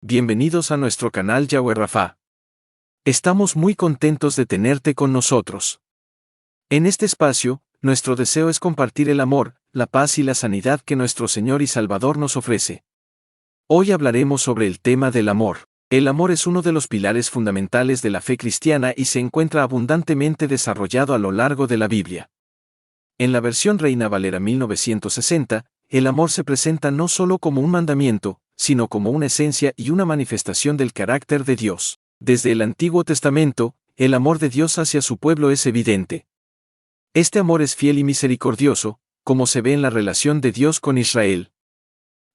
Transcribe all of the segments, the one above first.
Bienvenidos a nuestro canal Yahweh Rafa. Estamos muy contentos de tenerte con nosotros. En este espacio, nuestro deseo es compartir el amor, la paz y la sanidad que nuestro Señor y Salvador nos ofrece. Hoy hablaremos sobre el tema del amor. El amor es uno de los pilares fundamentales de la fe cristiana y se encuentra abundantemente desarrollado a lo largo de la Biblia. En la versión Reina Valera 1960, el amor se presenta no solo como un mandamiento, sino como una esencia y una manifestación del carácter de Dios. Desde el Antiguo Testamento, el amor de Dios hacia su pueblo es evidente. Este amor es fiel y misericordioso, como se ve en la relación de Dios con Israel.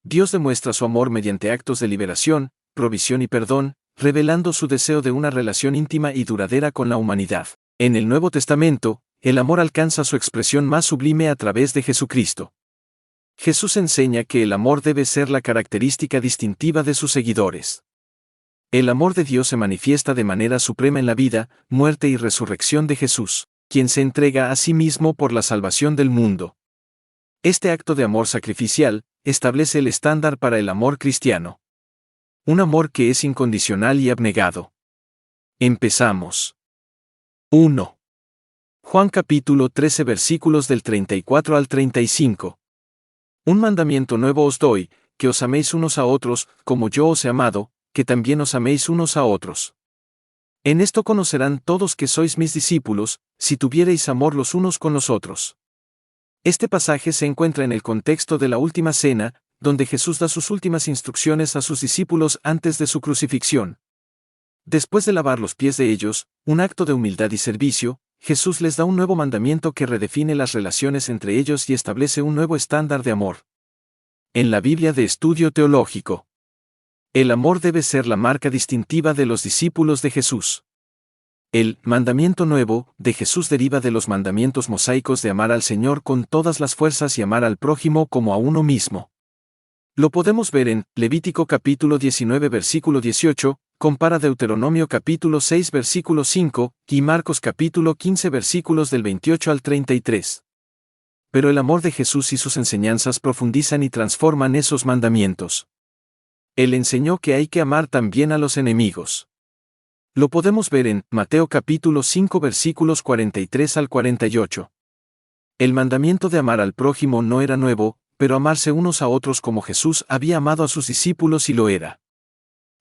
Dios demuestra su amor mediante actos de liberación, provisión y perdón, revelando su deseo de una relación íntima y duradera con la humanidad. En el Nuevo Testamento, el amor alcanza su expresión más sublime a través de Jesucristo. Jesús enseña que el amor debe ser la característica distintiva de sus seguidores. El amor de Dios se manifiesta de manera suprema en la vida, muerte y resurrección de Jesús, quien se entrega a sí mismo por la salvación del mundo. Este acto de amor sacrificial establece el estándar para el amor cristiano. Un amor que es incondicional y abnegado. Empezamos. 1. Juan capítulo 13 versículos del 34 al 35. Un mandamiento nuevo os doy, que os améis unos a otros, como yo os he amado, que también os améis unos a otros. En esto conocerán todos que sois mis discípulos, si tuviereis amor los unos con los otros. Este pasaje se encuentra en el contexto de la última cena, donde Jesús da sus últimas instrucciones a sus discípulos antes de su crucifixión. Después de lavar los pies de ellos, un acto de humildad y servicio, Jesús les da un nuevo mandamiento que redefine las relaciones entre ellos y establece un nuevo estándar de amor. En la Biblia de Estudio Teológico, el amor debe ser la marca distintiva de los discípulos de Jesús. El mandamiento nuevo de Jesús deriva de los mandamientos mosaicos de amar al Señor con todas las fuerzas y amar al prójimo como a uno mismo. Lo podemos ver en Levítico capítulo 19 versículo 18, compara Deuteronomio capítulo 6 versículo 5, y Marcos capítulo 15 versículos del 28 al 33. Pero el amor de Jesús y sus enseñanzas profundizan y transforman esos mandamientos. Él enseñó que hay que amar también a los enemigos. Lo podemos ver en Mateo capítulo 5 versículos 43 al 48. El mandamiento de amar al prójimo no era nuevo, pero amarse unos a otros como Jesús había amado a sus discípulos y lo era.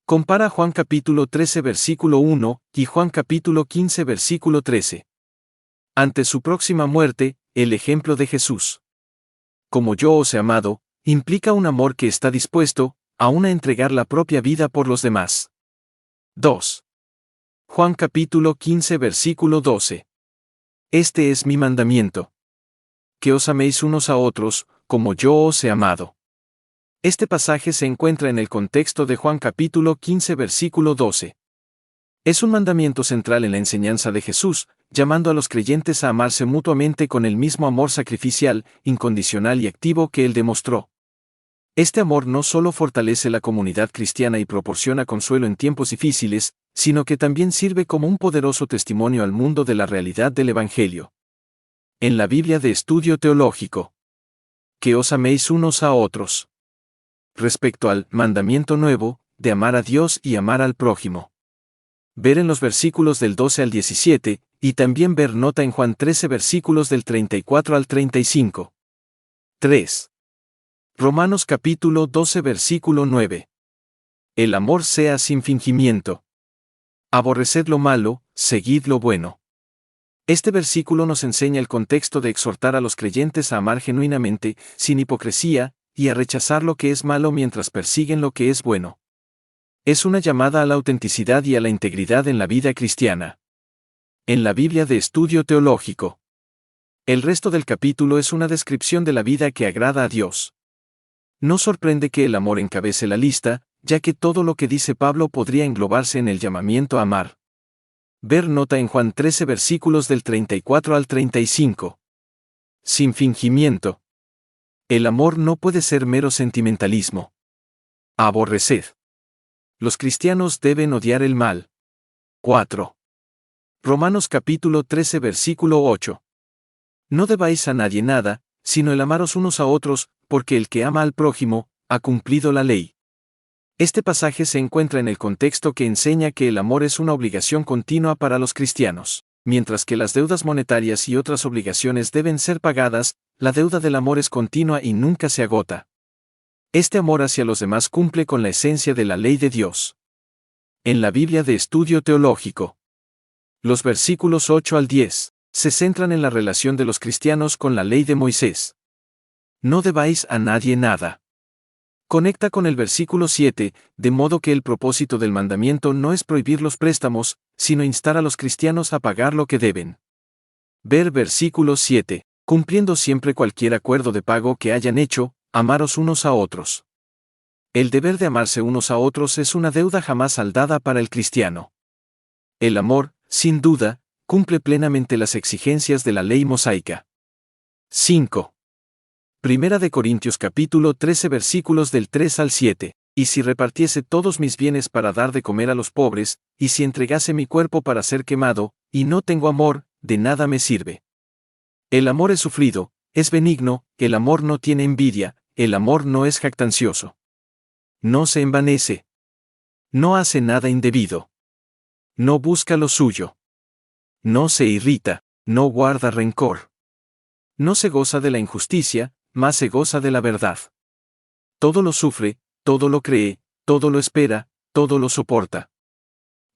Compara Juan capítulo 13 versículo 1 y Juan capítulo 15 versículo 13. Ante su próxima muerte, el ejemplo de Jesús. Como yo os he amado, implica un amor que está dispuesto, aún a entregar la propia vida por los demás. 2. Juan capítulo 15 versículo 12. Este es mi mandamiento. Que os améis unos a otros, como yo os he amado. Este pasaje se encuentra en el contexto de Juan capítulo 15 versículo 12. Es un mandamiento central en la enseñanza de Jesús, llamando a los creyentes a amarse mutuamente con el mismo amor sacrificial, incondicional y activo que él demostró. Este amor no solo fortalece la comunidad cristiana y proporciona consuelo en tiempos difíciles, sino que también sirve como un poderoso testimonio al mundo de la realidad del Evangelio. En la Biblia de Estudio Teológico. Que os améis unos a otros. Respecto al mandamiento nuevo, de amar a Dios y amar al prójimo. Ver en los versículos del 12 al 17, y también ver nota en Juan 13 versículos del 34 al 35. 3. Romanos capítulo 12 versículo 9. El amor sea sin fingimiento. Aborreced lo malo, seguid lo bueno. Este versículo nos enseña el contexto de exhortar a los creyentes a amar genuinamente, sin hipocresía, y a rechazar lo que es malo mientras persiguen lo que es bueno. Es una llamada a la autenticidad y a la integridad en la vida cristiana. En la Biblia de Estudio Teológico. El resto del capítulo es una descripción de la vida que agrada a Dios. No sorprende que el amor encabece la lista, ya que todo lo que dice Pablo podría englobarse en el llamamiento a amar. Ver nota en Juan 13 versículos del 34 al 35. Sin fingimiento. El amor no puede ser mero sentimentalismo. Aborreced. Los cristianos deben odiar el mal. 4. Romanos capítulo 13 versículo 8. No debáis a nadie nada, sino el amaros unos a otros, porque el que ama al prójimo, ha cumplido la ley. Este pasaje se encuentra en el contexto que enseña que el amor es una obligación continua para los cristianos. Mientras que las deudas monetarias y otras obligaciones deben ser pagadas, la deuda del amor es continua y nunca se agota. Este amor hacia los demás cumple con la esencia de la ley de Dios. En la Biblia de Estudio Teológico, los versículos 8 al 10 se centran en la relación de los cristianos con la ley de Moisés. No debáis a nadie nada. Conecta con el versículo 7, de modo que el propósito del mandamiento no es prohibir los préstamos, sino instar a los cristianos a pagar lo que deben. Ver versículo 7, cumpliendo siempre cualquier acuerdo de pago que hayan hecho, amaros unos a otros. El deber de amarse unos a otros es una deuda jamás saldada para el cristiano. El amor, sin duda, cumple plenamente las exigencias de la ley mosaica. 5. Primera de Corintios capítulo 13 versículos del 3 al 7. Y si repartiese todos mis bienes para dar de comer a los pobres, y si entregase mi cuerpo para ser quemado, y no tengo amor, de nada me sirve. El amor es sufrido, es benigno, el amor no tiene envidia, el amor no es jactancioso. No se envanece. No hace nada indebido. No busca lo suyo. No se irrita, no guarda rencor. No se goza de la injusticia, mas se goza de la verdad. Todo lo sufre, todo lo cree, todo lo espera, todo lo soporta.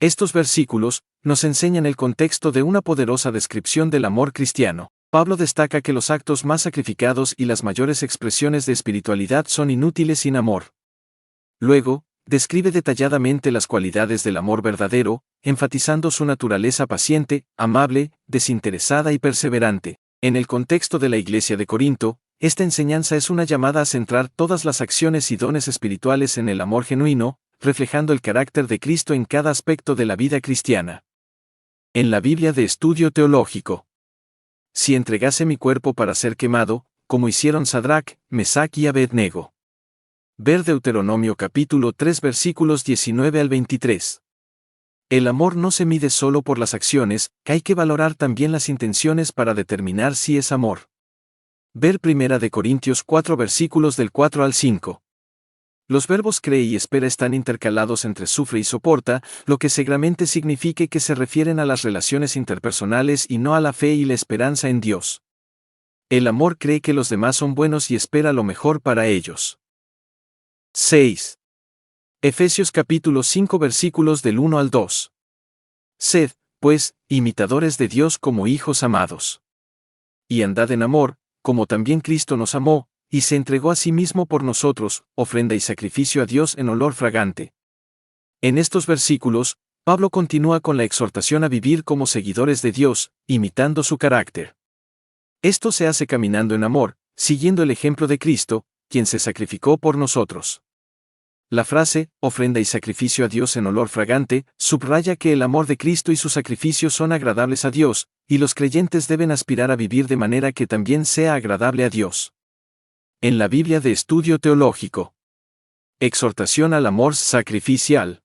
Estos versículos nos enseñan el contexto de una poderosa descripción del amor cristiano. Pablo destaca que los actos más sacrificados y las mayores expresiones de espiritualidad son inútiles sin amor. Luego, describe detalladamente las cualidades del amor verdadero, enfatizando su naturaleza paciente, amable, desinteresada y perseverante. En el contexto de la Iglesia de Corinto, esta enseñanza es una llamada a centrar todas las acciones y dones espirituales en el amor genuino, reflejando el carácter de Cristo en cada aspecto de la vida cristiana. En la Biblia de Estudio Teológico, si entregase mi cuerpo para ser quemado, como hicieron Sadrach, Mesach y Abednego. Ver Deuteronomio capítulo 3 versículos 19 al 23. El amor no se mide solo por las acciones, hay que valorar también las intenciones para determinar si es amor. Ver Primera de Corintios 4 versículos del 4 al 5. Los verbos cree y espera están intercalados entre sufre y soporta, lo que seguramente signifique que se refieren a las relaciones interpersonales y no a la fe y la esperanza en Dios. El amor cree que los demás son buenos y espera lo mejor para ellos. 6. Efesios capítulo 5 versículos del 1 al 2. Sed, pues, imitadores de Dios como hijos amados. Y andad en amor, como también Cristo nos amó, y se entregó a sí mismo por nosotros, ofrenda y sacrificio a Dios en olor fragante. En estos versículos, Pablo continúa con la exhortación a vivir como seguidores de Dios, imitando su carácter. Esto se hace caminando en amor, siguiendo el ejemplo de Cristo, quien se sacrificó por nosotros. La frase, ofrenda y sacrificio a Dios en olor fragante, subraya que el amor de Cristo y su sacrificio son agradables a Dios, y los creyentes deben aspirar a vivir de manera que también sea agradable a Dios. En la Biblia de Estudio Teológico. Exhortación al amor sacrificial.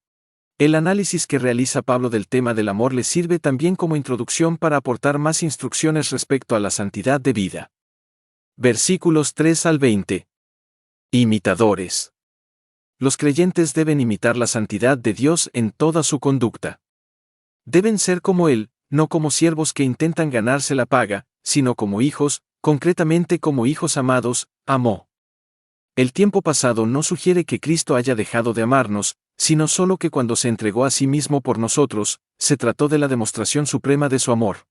El análisis que realiza Pablo del tema del amor le sirve también como introducción para aportar más instrucciones respecto a la santidad de vida. Versículos 3 al 20. Imitadores. Los creyentes deben imitar la santidad de Dios en toda su conducta. Deben ser como Él, no como siervos que intentan ganarse la paga, sino como hijos, concretamente como hijos amados, amó. El tiempo pasado no sugiere que Cristo haya dejado de amarnos, sino solo que cuando se entregó a sí mismo por nosotros, se trató de la demostración suprema de su amor.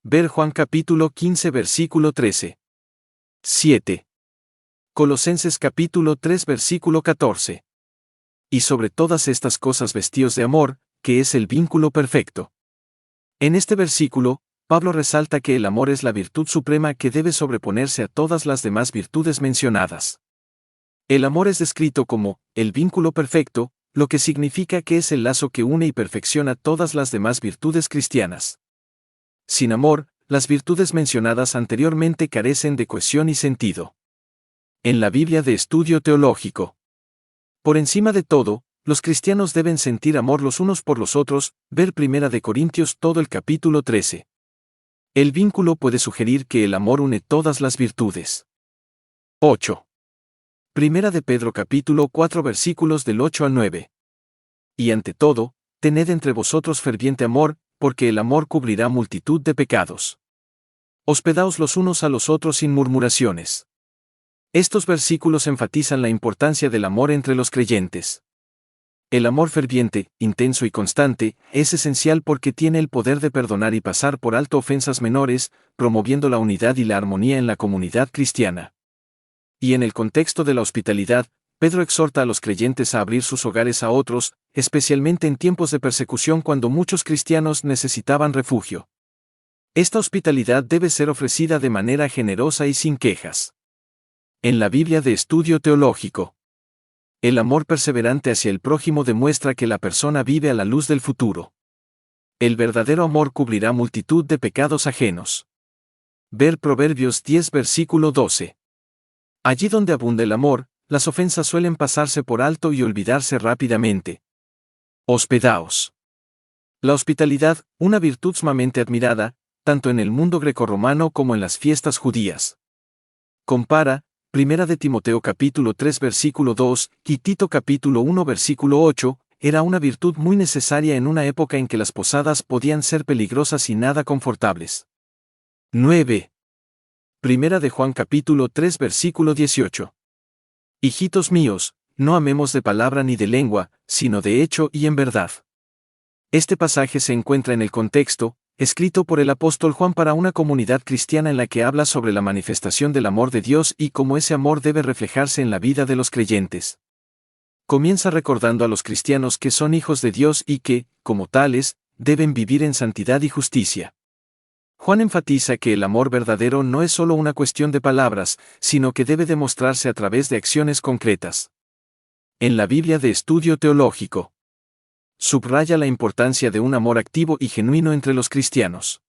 Ver Juan capítulo 15 versículo 13. 7. Colosenses capítulo 3 versículo 14. Y sobre todas estas cosas vestíos de amor, que es el vínculo perfecto. En este versículo, Pablo resalta que el amor es la virtud suprema que debe sobreponerse a todas las demás virtudes mencionadas. El amor es descrito como el vínculo perfecto, lo que significa que es el lazo que une y perfecciona todas las demás virtudes cristianas. Sin amor, las virtudes mencionadas anteriormente carecen de cohesión y sentido. En la Biblia de Estudio Teológico. Por encima de todo, los cristianos deben sentir amor los unos por los otros, ver Primera de Corintios todo el capítulo 13. El vínculo puede sugerir que el amor une todas las virtudes. 8. Primera de Pedro capítulo 4 versículos del 8 al 9. Y ante todo, tened entre vosotros ferviente amor, porque el amor cubrirá multitud de pecados. Hospedaos los unos a los otros sin murmuraciones. Estos versículos enfatizan la importancia del amor entre los creyentes. El amor ferviente, intenso y constante, es esencial porque tiene el poder de perdonar y pasar por alto ofensas menores, promoviendo la unidad y la armonía en la comunidad cristiana. Y en el contexto de la hospitalidad, Pedro exhorta a los creyentes a abrir sus hogares a otros, especialmente en tiempos de persecución cuando muchos cristianos necesitaban refugio. Esta hospitalidad debe ser ofrecida de manera generosa y sin quejas. En la Biblia de Estudio Teológico, el amor perseverante hacia el prójimo demuestra que la persona vive a la luz del futuro. El verdadero amor cubrirá multitud de pecados ajenos. Ver Proverbios 10 versículo 12. Allí donde abunda el amor, las ofensas suelen pasarse por alto y olvidarse rápidamente. Hospedaos. La hospitalidad, una virtud sumamente admirada, tanto en el mundo grecorromano como en las fiestas judías. Compara, Primera de Timoteo capítulo 3 versículo 2, y Tito capítulo 1 versículo 8, era una virtud muy necesaria en una época en que las posadas podían ser peligrosas y nada confortables. 9. Primera de Juan capítulo 3 versículo 18. Hijitos míos, no amemos de palabra ni de lengua, sino de hecho y en verdad. Este pasaje se encuentra en el contexto, escrito por el apóstol Juan para una comunidad cristiana en la que habla sobre la manifestación del amor de Dios y cómo ese amor debe reflejarse en la vida de los creyentes. Comienza recordando a los cristianos que son hijos de Dios y que, como tales, deben vivir en santidad y justicia. Juan enfatiza que el amor verdadero no es solo una cuestión de palabras, sino que debe demostrarse a través de acciones concretas. En la Biblia de Estudio Teológico, subraya la importancia de un amor activo y genuino entre los cristianos.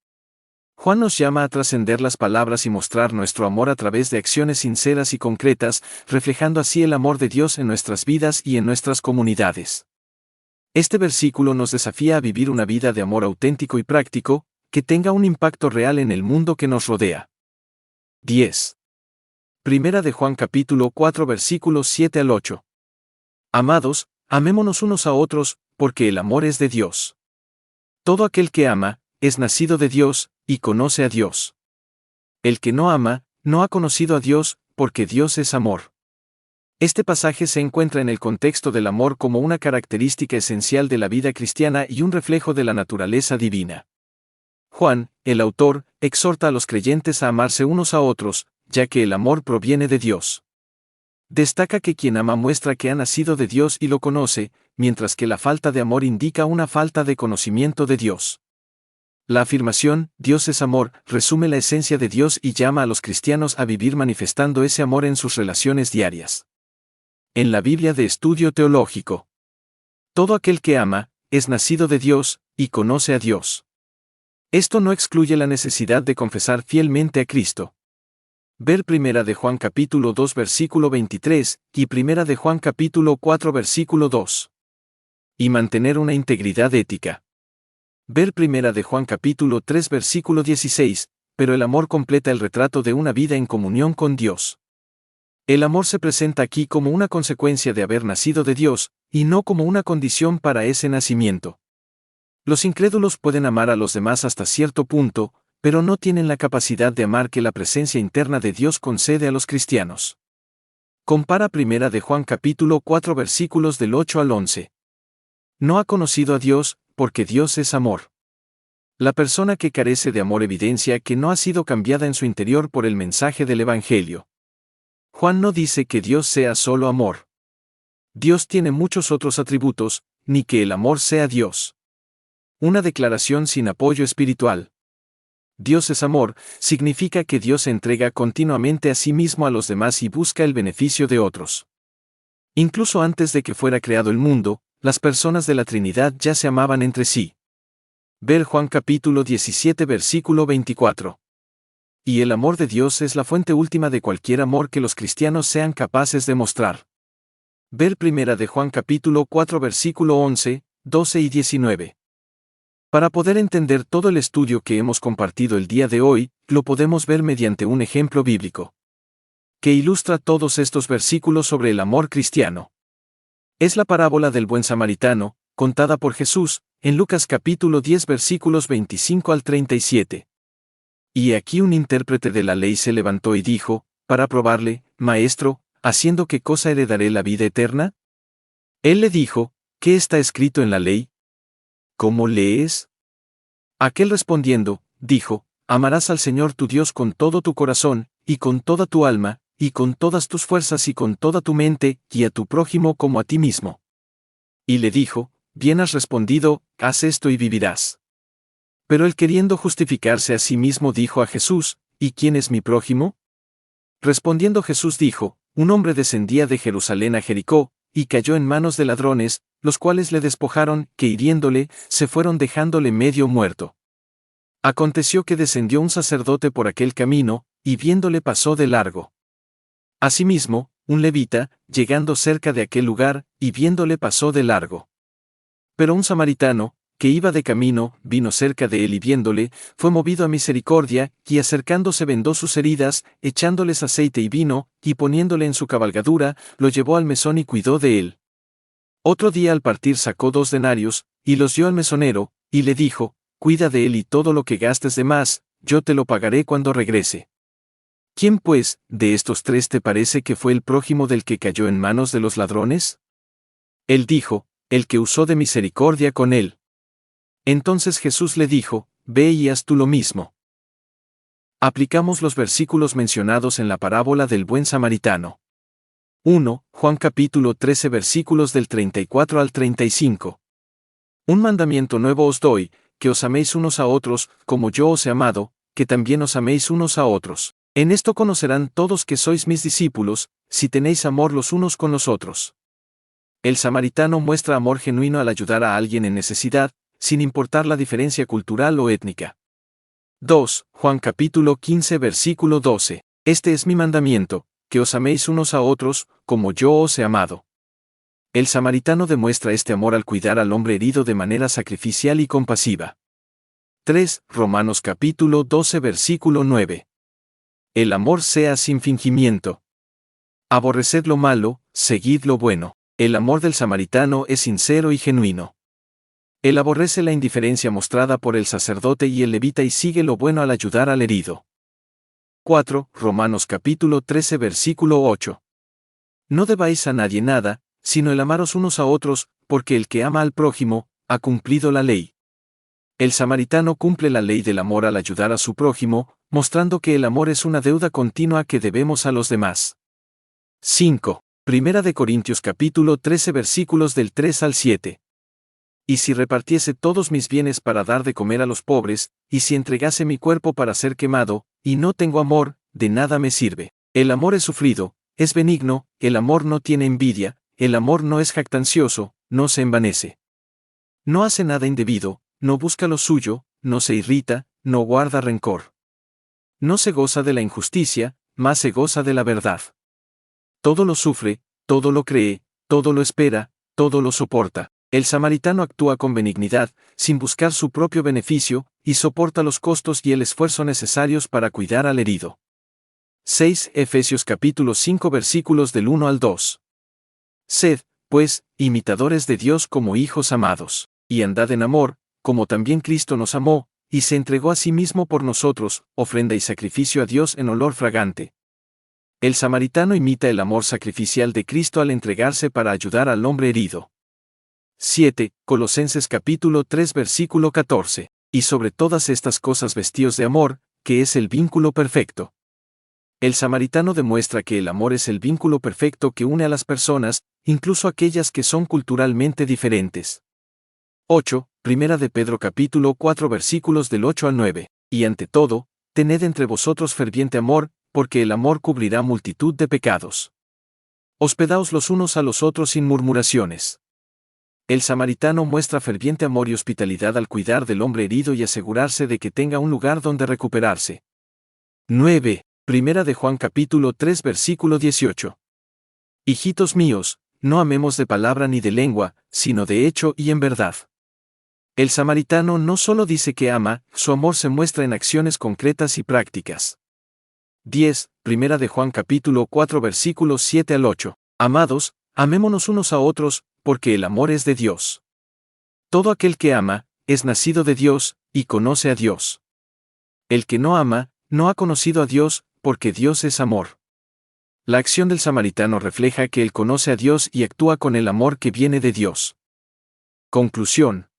Juan nos llama a trascender las palabras y mostrar nuestro amor a través de acciones sinceras y concretas, reflejando así el amor de Dios en nuestras vidas y en nuestras comunidades. Este versículo nos desafía a vivir una vida de amor auténtico y práctico, que tenga un impacto real en el mundo que nos rodea. 10. Primera de Juan capítulo 4 versículos 7 al 8. Amados, amémonos unos a otros, porque el amor es de Dios. Todo aquel que ama, es nacido de Dios, y conoce a Dios. El que no ama, no ha conocido a Dios, porque Dios es amor. Este pasaje se encuentra en el contexto del amor como una característica esencial de la vida cristiana y un reflejo de la naturaleza divina. Juan, el autor, exhorta a los creyentes a amarse unos a otros, ya que el amor proviene de Dios. Destaca que quien ama muestra que ha nacido de Dios y lo conoce, mientras que la falta de amor indica una falta de conocimiento de Dios. La afirmación, Dios es amor, resume la esencia de Dios y llama a los cristianos a vivir manifestando ese amor en sus relaciones diarias. En la Biblia de Estudio Teológico, todo aquel que ama, es nacido de Dios, y conoce a Dios. Esto no excluye la necesidad de confesar fielmente a Cristo. Ver Primera de Juan capítulo 2 versículo 23, y Primera de Juan capítulo 4 versículo 2. Y mantener una integridad ética. Ver Primera de Juan capítulo 3 versículo 16, pero el amor completa el retrato de una vida en comunión con Dios. El amor se presenta aquí como una consecuencia de haber nacido de Dios, y no como una condición para ese nacimiento. Los incrédulos pueden amar a los demás hasta cierto punto, pero no tienen la capacidad de amar que la presencia interna de Dios concede a los cristianos. Compara Primera de Juan capítulo 4 versículos del 8 al 11. No ha conocido a Dios, porque Dios es amor. La persona que carece de amor evidencia que no ha sido cambiada en su interior por el mensaje del Evangelio. Juan no dice que Dios sea solo amor. Dios tiene muchos otros atributos, ni que el amor sea Dios. Una declaración sin apoyo espiritual. Dios es amor, significa que Dios se entrega continuamente a sí mismo a los demás y busca el beneficio de otros. Incluso antes de que fuera creado el mundo, las personas de la Trinidad ya se amaban entre sí. Ver Juan capítulo 17 versículo 24. Y el amor de Dios es la fuente última de cualquier amor que los cristianos sean capaces de mostrar. Ver Primera de Juan capítulo 4 versículo 11, 12 y 19. Para poder entender todo el estudio que hemos compartido el día de hoy, lo podemos ver mediante un ejemplo bíblico. que ilustra todos estos versículos sobre el amor cristiano. Es la parábola del buen samaritano, contada por Jesús, en Lucas capítulo 10 versículos 25 al 37. Y aquí un intérprete de la ley se levantó y dijo, para probarle, Maestro, ¿haciendo qué cosa heredaré la vida eterna? Él le dijo, ¿qué está escrito en la ley? ¿Cómo lees? Aquel respondiendo, dijo, amarás al Señor tu Dios con todo tu corazón, y con toda tu alma, y con todas tus fuerzas y con toda tu mente, y a tu prójimo como a ti mismo. Y le dijo, bien has respondido, haz esto y vivirás. Pero él queriendo justificarse a sí mismo dijo a Jesús, ¿y quién es mi prójimo? Respondiendo Jesús dijo, un hombre descendía de Jerusalén a Jericó, y cayó en manos de ladrones, los cuales le despojaron, que hiriéndole, se fueron dejándole medio muerto. Aconteció que descendió un sacerdote por aquel camino, y viéndole pasó de largo. Asimismo, un levita, llegando cerca de aquel lugar, y viéndole pasó de largo. Pero un samaritano, que iba de camino, vino cerca de él y viéndole, fue movido a misericordia, y acercándose vendó sus heridas, echándoles aceite y vino, y poniéndole en su cabalgadura, lo llevó al mesón y cuidó de él. Otro día al partir sacó 2 denarios, y los dio al mesonero, y le dijo, cuida de él y todo lo que gastes de más, yo te lo pagaré cuando regrese. ¿Quién pues, de estos 3 te parece que fue el prójimo del que cayó en manos de los ladrones? Él dijo, el que usó de misericordia con él. Entonces Jesús le dijo, ve y haz tú lo mismo. Aplicamos los versículos mencionados en la parábola del buen samaritano. 1. Juan capítulo 13 versículos del 34 al 35. Un mandamiento nuevo os doy, que os améis unos a otros, como yo os he amado, que también os améis unos a otros. En esto conocerán todos que sois mis discípulos, si tenéis amor los unos con los otros. El samaritano muestra amor genuino al ayudar a alguien en necesidad, sin importar la diferencia cultural o étnica. 2. Juan capítulo 15 versículo 12. Este es mi mandamiento, que os améis unos a otros, como yo os he amado. El samaritano demuestra este amor al cuidar al hombre herido de manera sacrificial y compasiva. 3. Romanos capítulo 12 versículo 9. El amor sea sin fingimiento. Aborreced lo malo, seguid lo bueno. El amor del samaritano es sincero y genuino. Él aborrece la indiferencia mostrada por el sacerdote y el levita y sigue lo bueno al ayudar al herido. 4. Romanos capítulo 13 versículo 8. No debáis a nadie nada, sino el amaros unos a otros, porque el que ama al prójimo, ha cumplido la ley. El samaritano cumple la ley del amor al ayudar a su prójimo, mostrando que el amor es una deuda continua que debemos a los demás. 5. Primera de Corintios capítulo 13 versículos del 3 al 7. Y si repartiese todos mis bienes para dar de comer a los pobres, y si entregase mi cuerpo para ser quemado, y no tengo amor, de nada me sirve. El amor es sufrido, es benigno, el amor no tiene envidia, el amor no es jactancioso, no se envanece. No hace nada indebido, no busca lo suyo, no se irrita, no guarda rencor. No se goza de la injusticia, mas se goza de la verdad. Todo lo sufre, todo lo cree, todo lo espera, todo lo soporta. El samaritano actúa con benignidad, sin buscar su propio beneficio, y soporta los costos y el esfuerzo necesarios para cuidar al herido. 6. Efesios capítulo 5 versículos del 1 al 2. Sed, pues, imitadores de Dios como hijos amados, y andad en amor, como también Cristo nos amó, y se entregó a sí mismo por nosotros, ofrenda y sacrificio a Dios en olor fragante. El samaritano imita el amor sacrificial de Cristo al entregarse para ayudar al hombre herido. 7. Colosenses capítulo 3 versículo 14. Y sobre todas estas cosas vestíos de amor, que es el vínculo perfecto. El samaritano demuestra que el amor es el vínculo perfecto que une a las personas, incluso aquellas que son culturalmente diferentes. 8. Primera de Pedro capítulo 4 versículos del 8 al 9. Y ante todo, tened entre vosotros ferviente amor, porque el amor cubrirá multitud de pecados. Hospedaos los unos a los otros sin murmuraciones. El samaritano muestra ferviente amor y hospitalidad al cuidar del hombre herido y asegurarse de que tenga un lugar donde recuperarse. 9. Primera de Juan capítulo 3 versículo 18. Hijitos míos, no amemos de palabra ni de lengua, sino de hecho y en verdad. El samaritano no solo dice que ama, su amor se muestra en acciones concretas y prácticas. 10, Primera de Juan capítulo 4 versículos 7 al 8. Amados, amémonos unos a otros, porque el amor es de Dios. Todo aquel que ama, es nacido de Dios, y conoce a Dios. El que no ama, no ha conocido a Dios, porque Dios es amor. La acción del samaritano refleja que él conoce a Dios y actúa con el amor que viene de Dios. Conclusión.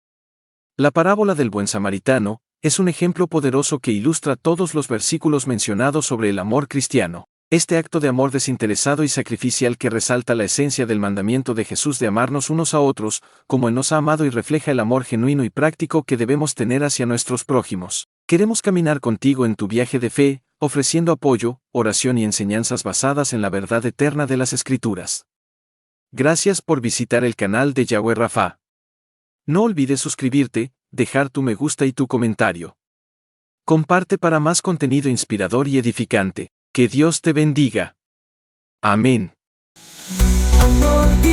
La parábola del buen samaritano es un ejemplo poderoso que ilustra todos los versículos mencionados sobre el amor cristiano. Este acto de amor desinteresado y sacrificial que resalta la esencia del mandamiento de Jesús de amarnos unos a otros, como Él nos ha amado, y refleja el amor genuino y práctico que debemos tener hacia nuestros prójimos. Queremos caminar contigo en tu viaje de fe, ofreciendo apoyo, oración y enseñanzas basadas en la verdad eterna de las Escrituras. Gracias por visitar el canal de Yahweh Rafa. No olvides suscribirte, dejar tu me gusta y tu comentario. Comparte para más contenido inspirador y edificante. Que Dios te bendiga. Amén. Amor.